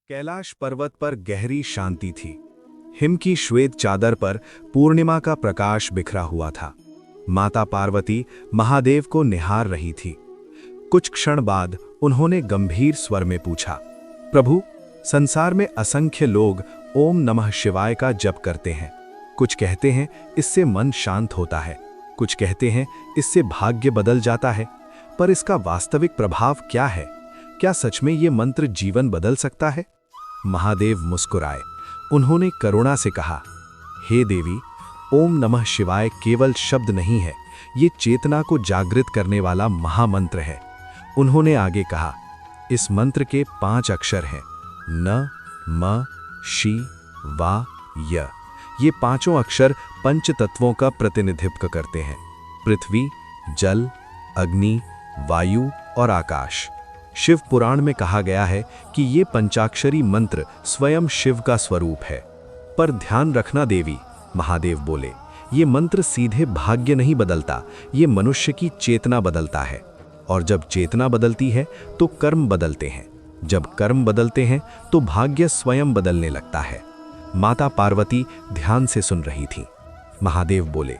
कैलाश पर्वत पर गहरी शांति थी। हिम की श्वेत चादर पर पूर्णिमा का प्रकाश बिखरा हुआ था। माता पार्वती महादेव को निहार रही थी। कुछ क्षण बाद उन्होंने गंभीर स्वर में पूछा, प्रभु, संसार में असंख्य लोग ओम नमः शिवाय का जप करते हैं। कुछ कहते हैं इससे मन शांत होता है, कुछ कहते हैं इससे भाग्य बदल जाता है, पर इसका वास्तविक प्रभाव क्या है? क्या सच में ये मंत्र जीवन बदल सकता है? महादेव मुस्कुराए। उन्होंने करुणा से कहा, हे देवी, ओम नमः शिवाय केवल शब्द नहीं है, ये चेतना को जागृत करने वाला महामंत्र है। उन्होंने आगे कहा, इस मंत्र के 5 अक्षर हैं, न, म, शि, वा, य। ये पांचों अक्षर पंच तत्वों का प्रतिनिधित्व करते हैं, पृथ्वी, जल, अग्नि, वायु और आकाश। शिव पुराण में कहा गया है कि ये पंचाक्षरी मंत्र स्वयं शिव का स्वरूप है। पर ध्यान रखना देवी, महादेव बोले, ये मंत्र सीधे भाग्य नहीं बदलता, ये मनुष्य की चेतना बदलता है। और जब चेतना बदलती है तो कर्म बदलते हैं, जब कर्म बदलते हैं तो भाग्य स्वयं बदलने लगता है। माता पार्वती ध्यान से सुन रही थीं। महादेव बोले,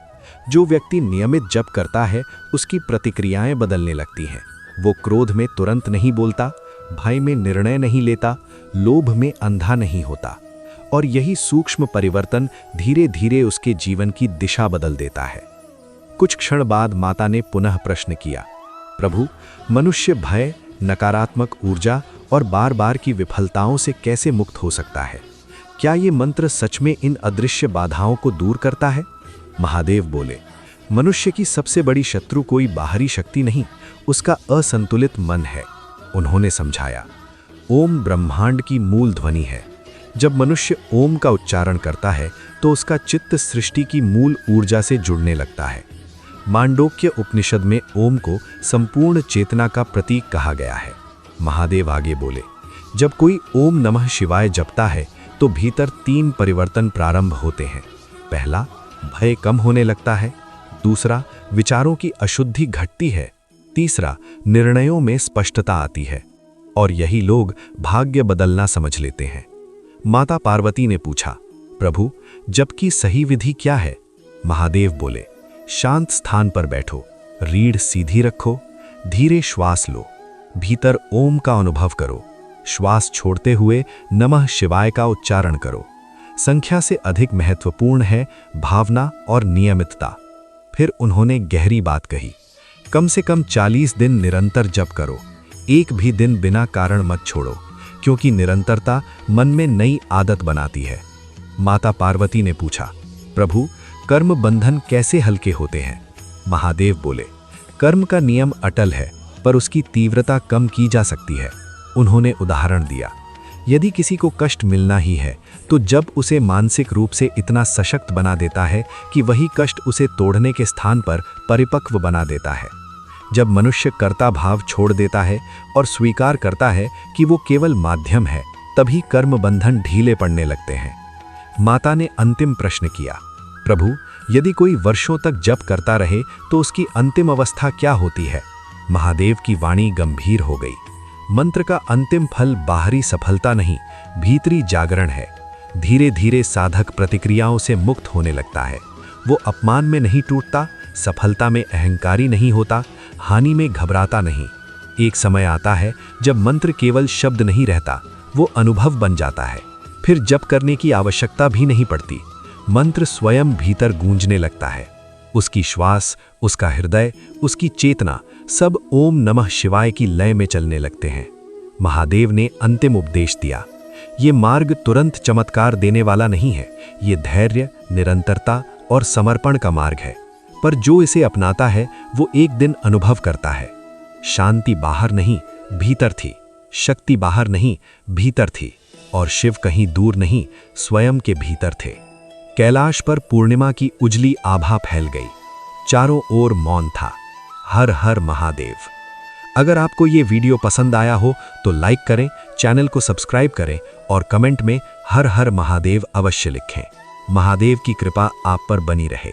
जो व्यक्ति नियमित जप करता है उसकी प्रतिक्रियाएं बदलने लगती हैं। वो क्रोध में तुरंत नहीं बोलता, भय में निर्णय नहीं लेता, लोभ में अंधा नहीं होता। और यही सूक्ष्म परिवर्तन धीरे धीरे उसके जीवन की दिशा बदल देता है। कुछ क्षण बाद माता ने पुनः प्रश्न किया, प्रभु, मनुष्य भय, नकारात्मक ऊर्जा और बार बार की विफलताओं से कैसे मुक्त हो सकता है? क्या ये मंत्र सच में इन अदृश्य बाधाओं को दूर करता है? महादेव बोले, मनुष्य की सबसे बड़ी शत्रु कोई बाहरी शक्ति नहीं, उसका असंतुलित मन है। उन्होंने समझाया, ओम ब्रह्मांड की मूल ध्वनि है। जब मनुष्य ओम का उच्चारण करता है तो उसका चित्त सृष्टि की मूल ऊर्जा से जुड़ने लगता है। मांडोक्य उपनिषद में ओम को संपूर्ण चेतना का प्रतीक कहा गया है। महादेव आगे बोले, जब कोई ओम नमः शिवाय जपता है तो भीतर 3 परिवर्तन प्रारंभ होते हैं। पहला, भय कम होने लगता है। दूसरा, विचारों की अशुद्धि घटती है। तीसरा, निर्णयों में स्पष्टता आती है। और यही लोग भाग्य बदलना समझ लेते हैं। माता पार्वती ने पूछा, प्रभु, जप की सही विधि क्या है? महादेव बोले, शांत स्थान पर बैठो, रीढ़ सीधी रखो, धीरे श्वास लो, भीतर ओम का अनुभव करो, श्वास छोड़ते हुए नमः शिवाय का उच्चारण करो। संख्या से अधिक महत्वपूर्ण है भावना और नियमितता। फिर उन्होंने गहरी बात कही, कम से कम 40 दिन निरंतर जप करो, एक भी दिन बिना कारण मत छोड़ो, क्योंकि निरंतरता मन में नई आदत बनाती है। माता पार्वती ने पूछा, प्रभु, कर्म बंधन कैसे हल्के होते हैं? महादेव बोले, कर्म का नियम अटल है, पर उसकी तीव्रता कम की जा सकती है। उन्होंने उदाहरण दिया, यदि किसी को कष्ट मिलना ही है तो जब उसे मानसिक रूप से इतना सशक्त बना देता है कि वही कष्ट उसे तोड़ने के स्थान पर परिपक्व बना देता है। जब मनुष्य कर्ता भाव छोड़ देता है और स्वीकार करता है कि वो केवल माध्यम है, तभी कर्म बंधन ढीले पड़ने लगते हैं। माता ने अंतिम प्रश्न किया, प्रभु, यदि कोई वर्षों तक जप करता रहे तो उसकी अंतिम अवस्था क्या होती है? महादेव की वाणी गंभीर हो गई, मंत्र का अंतिम फल बाहरी सफलता नहीं, भीतरी जागरण है। धीरे धीरे साधक प्रतिक्रियाओं से मुक्त होने लगता है। वो अपमान में नहीं टूटता, सफलता में अहंकारी नहीं होता, हानि में घबराता नहीं। एक समय आता है जब मंत्र केवल शब्द नहीं रहता, वो अनुभव बन जाता है। फिर जप करने की आवश्यकता भी नहीं पड़ती, मंत्र स्वयं भीतर गूंजने लगता है। उसकी श्वास, उसका हृदय, उसकी चेतना सब ओम नमः शिवाय की लय में चलने लगते हैं। महादेव ने अंतिम उपदेश दिया, ये मार्ग तुरंत चमत्कार देने वाला नहीं है, ये धैर्य, निरंतरता और समर्पण का मार्ग है। पर जो इसे अपनाता है वो एक दिन अनुभव करता है, शांति बाहर नहीं भीतर थी, शक्ति बाहर नहीं भीतर थी, और शिव कहीं दूर नहीं स्वयं के भीतर थे। कैलाश पर पूर्णिमा की उजली आभा फैल गई, चारों ओर मौन था। हर हर महादेव। अगर आपको ये वीडियो पसंद आया हो तो लाइक करें, चैनल को सब्सक्राइब करें और कमेंट में हर हर महादेव अवश्य लिखें। महादेव की कृपा आप पर बनी रहे।